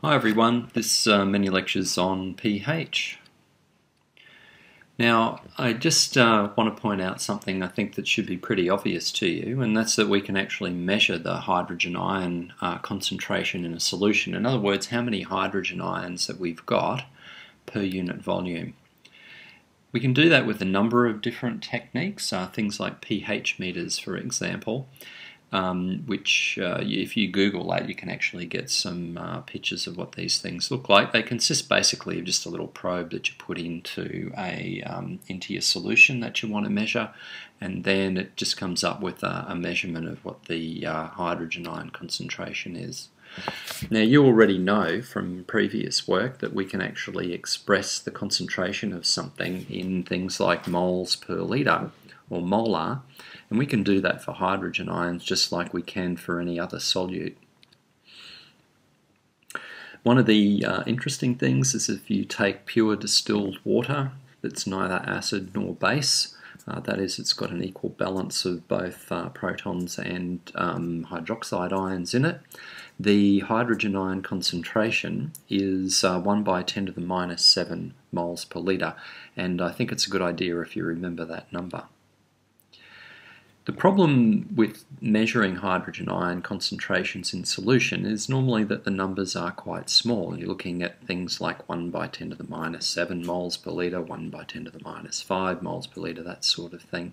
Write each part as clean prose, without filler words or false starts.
Hi everyone, this mini lecture's on pH. Now I just want to point out something I think that should be pretty obvious to you, and that's that we can actually measure the hydrogen ion concentration in a solution. In other words, how many hydrogen ions that we've got per unit volume. We can do that with a number of different techniques, things like pH meters for example. Which if you Google that, you can actually get some pictures of what these things look like. They consist basically of just a little probe that you put into your solution that you want to measure, and then it just comes up with a measurement of what the hydrogen ion concentration is. Now you already know from previous work that we can actually express the concentration of something in things like moles per litre or molar, and we can do that for hydrogen ions just like we can for any other solute. One of the interesting things is if you take pure distilled water that's neither acid nor base, that is, it's got an equal balance of both protons and hydroxide ions in it, the hydrogen ion concentration is 1 by 10 to the minus 7 moles per litre, and I think it's a good idea if you remember that number. The problem with measuring hydrogen ion concentrations in solution is normally that the numbers are quite small. You're looking at things like 1 by 10 to the minus 7 moles per litre, 1 by 10 to the minus 5 moles per litre, that sort of thing.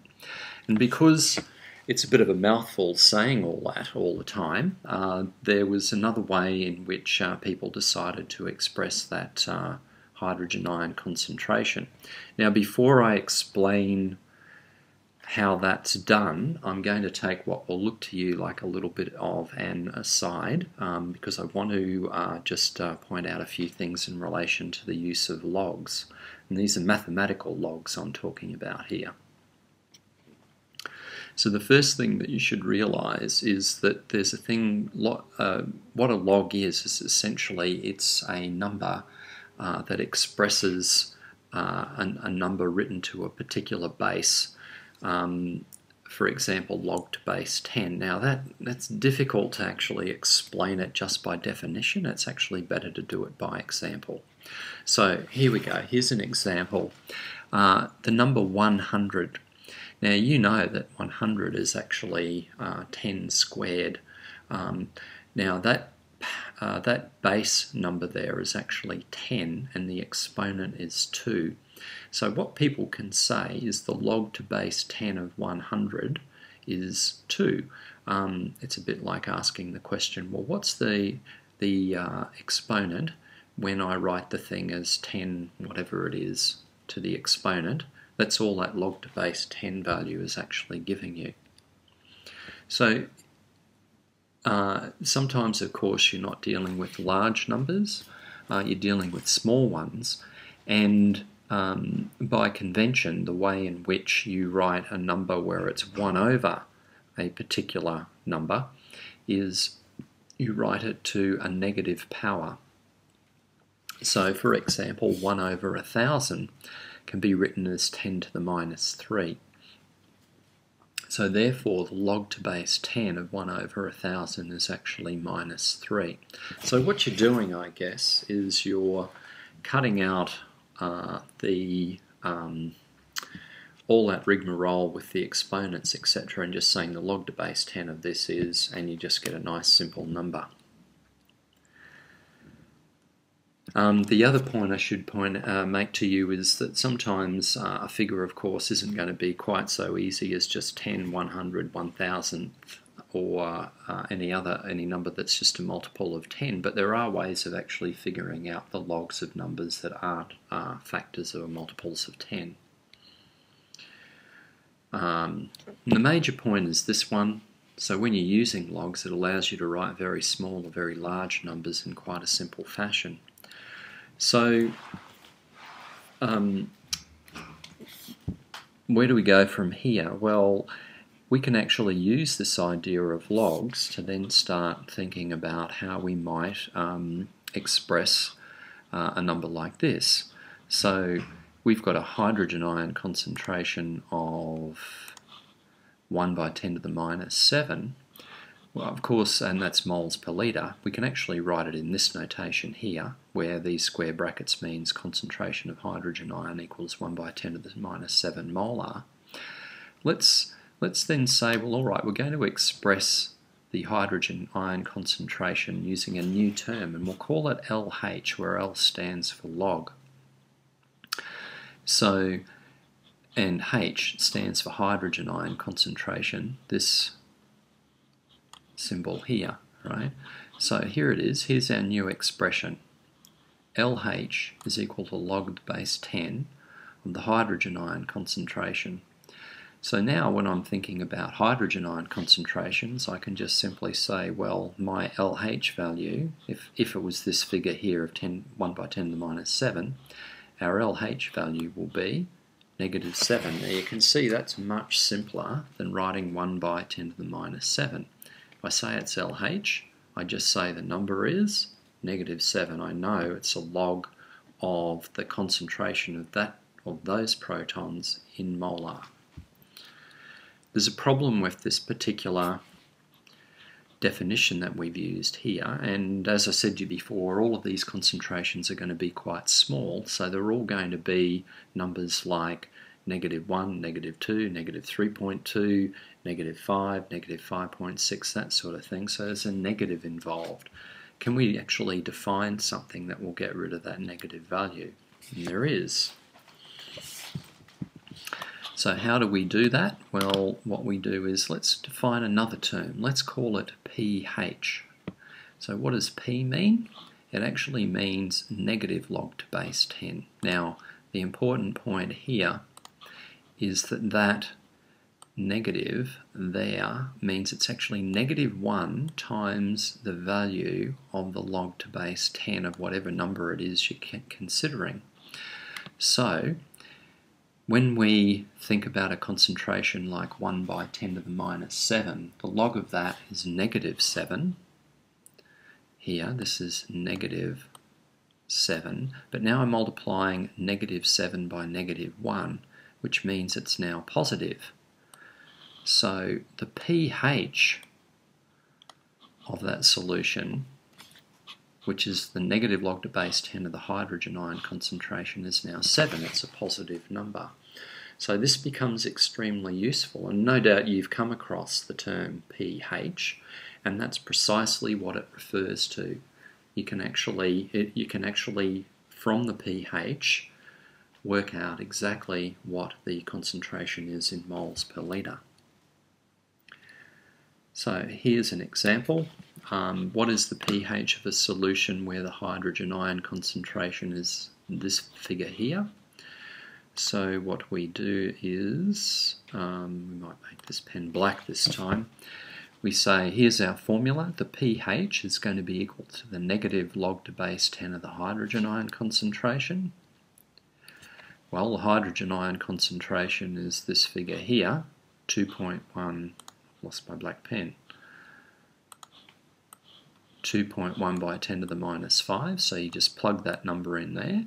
And because it's a bit of a mouthful saying all that all the time, there was another way in which people decided to express that hydrogen ion concentration. Now before I explain how that's done, I'm going to take what will look to you like a little bit of an aside, because I want to just point out a few things in relation to the use of logs. And these are mathematical logs I'm talking about here. So the first thing that you should realize is that there's a thing, what a log is essentially it's a number that expresses a number written to a particular base. For example, log to base 10. Now that's difficult to actually explain it just by definition. It's actually better to do it by example. So here we go. Here's an example. The number 100. Now you know that 100 is actually 10 squared. Now that base number there is actually 10 and the exponent is 2. So what people can say is the log to base 10 of 100 is 2. It's a bit like asking the question, well, what's the exponent when I write the thing as 10 whatever it is to the exponent? That's all that log to base 10 value is actually giving you. So sometimes, of course, you're not dealing with large numbers, you're dealing with small ones, and by convention, the way in which you write a number where it's 1 over a particular number is you write it to a negative power. So, for example, 1 over 1,000 can be written as 10 to the minus 3. So therefore, the log to base 10 of 1 over 1,000 is actually minus 3. So what you're doing, I guess, is you're cutting out all that rigmarole with the exponents, etc., and just saying the log to base 10 of this is, and you just get a nice simple number. The other point I should make to you is that sometimes a figure, of course, isn't going to be quite so easy as just 10, 100, 1,000, or any number that's just a multiple of 10. But there are ways of actually figuring out the logs of numbers that aren't factors or multiples of 10. The major point is this one. So when you're using logs, it allows you to write very small or very large numbers in quite a simple fashion. So where do we go from here? Well, we can actually use this idea of logs to then start thinking about how we might express a number like this. So we've got a hydrogen ion concentration of 1 by 10 to the minus 7. Well, of course, and that's moles per litre. We can actually write it in this notation here, where these square brackets means concentration of hydrogen ion equals 1 by 10 to the minus 7 molar. Let's then say, well, all right, we're going to express the hydrogen ion concentration using a new term, and we'll call it LH, where L stands for log. So, and H stands for hydrogen ion concentration, this symbol here, right? So here it is, here's our new expression. LH is equal to log to the base 10 of the hydrogen ion concentration. So now when I'm thinking about hydrogen ion concentrations, I can just simply say, well, my LH value, if it was this figure here of 1 by 10 to the minus 7, our LH value will be -7. Now you can see that's much simpler than writing 1 by 10 to the minus 7. If I say it's LH, I just say the number is -7. I know it's a log of the concentration of those protons in molar. There's a problem with this particular definition that we've used here, and as I said to you before, all of these concentrations are going to be quite small, so they're all going to be numbers like -1, -2, -3.2, -5, -5.6, that sort of thing. So there's a negative involved. Can we actually define something that will get rid of that negative value? And there is. So how do we do that? Well, what we do is let's define another term. Let's call it pH. So what does P mean? It actually means negative log to base 10. Now, the important point here is that negative there means it's actually -1 times the value of the log to base 10 of whatever number it is you're considering. So when we think about a concentration like 1 by 10 to the minus 7, the log of that is -7. Here, this is -7, but now I'm multiplying -7 by -1, which means it's now positive. So the pH of that solution, which is the negative log to base 10 of the hydrogen ion concentration, is now 7. It's a positive number. So this becomes extremely useful, and no doubt you've come across the term pH, and that's precisely what it refers to. You can actually from the pH work out exactly what the concentration is in moles per litre. So here's an example. What is the pH of a solution where the hydrogen ion concentration is this figure here? So what we do is, we might make this pen black this time. We say, here's our formula. The pH is going to be equal to the negative log to base 10 of the hydrogen ion concentration. Well, the hydrogen ion concentration is this figure here, 2.1, lost my black pen, 2.1 by 10 to the minus 5, so you just plug that number in there.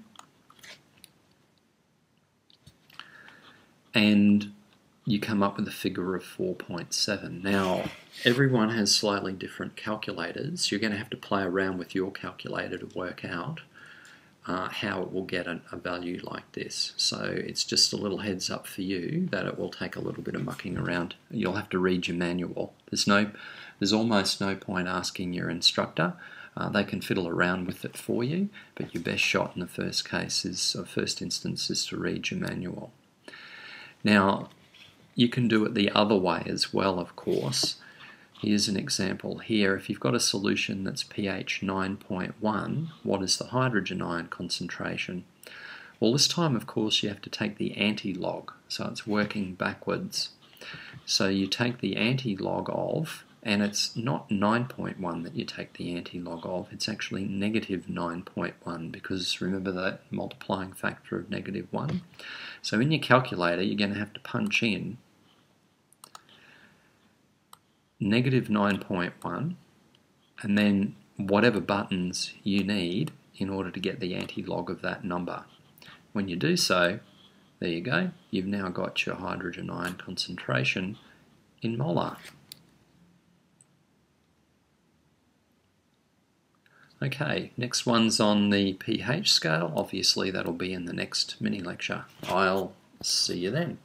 And you come up with a figure of 4.7. Now, everyone has slightly different calculators. You're going to have to play around with your calculator to work out how it will get a value like this. So it's just a little heads up for you that it will take a little bit of mucking around. You'll have to read your manual. There's almost no point asking your instructor. They can fiddle around with it for you, but your best shot in the first instance is to read your manual. Now, you can do it the other way as well, of course. Here's an example here. If you've got a solution that's pH 9.1, what is the hydrogen ion concentration? Well, this time, of course, you have to take the anti-log, so it's working backwards. So you take the anti-log of, and it's not 9.1 that you take the anti-log of, it's actually -9.1, because remember that multiplying factor of -1? So in your calculator, you're going to have to punch in -9.1 and then whatever buttons you need in order to get the anti-log of that number. When you do so, there you go, you've now got your hydrogen ion concentration in molar. Okay, next one's on the pH scale. Obviously that'll be in the next mini lecture. I'll see you then.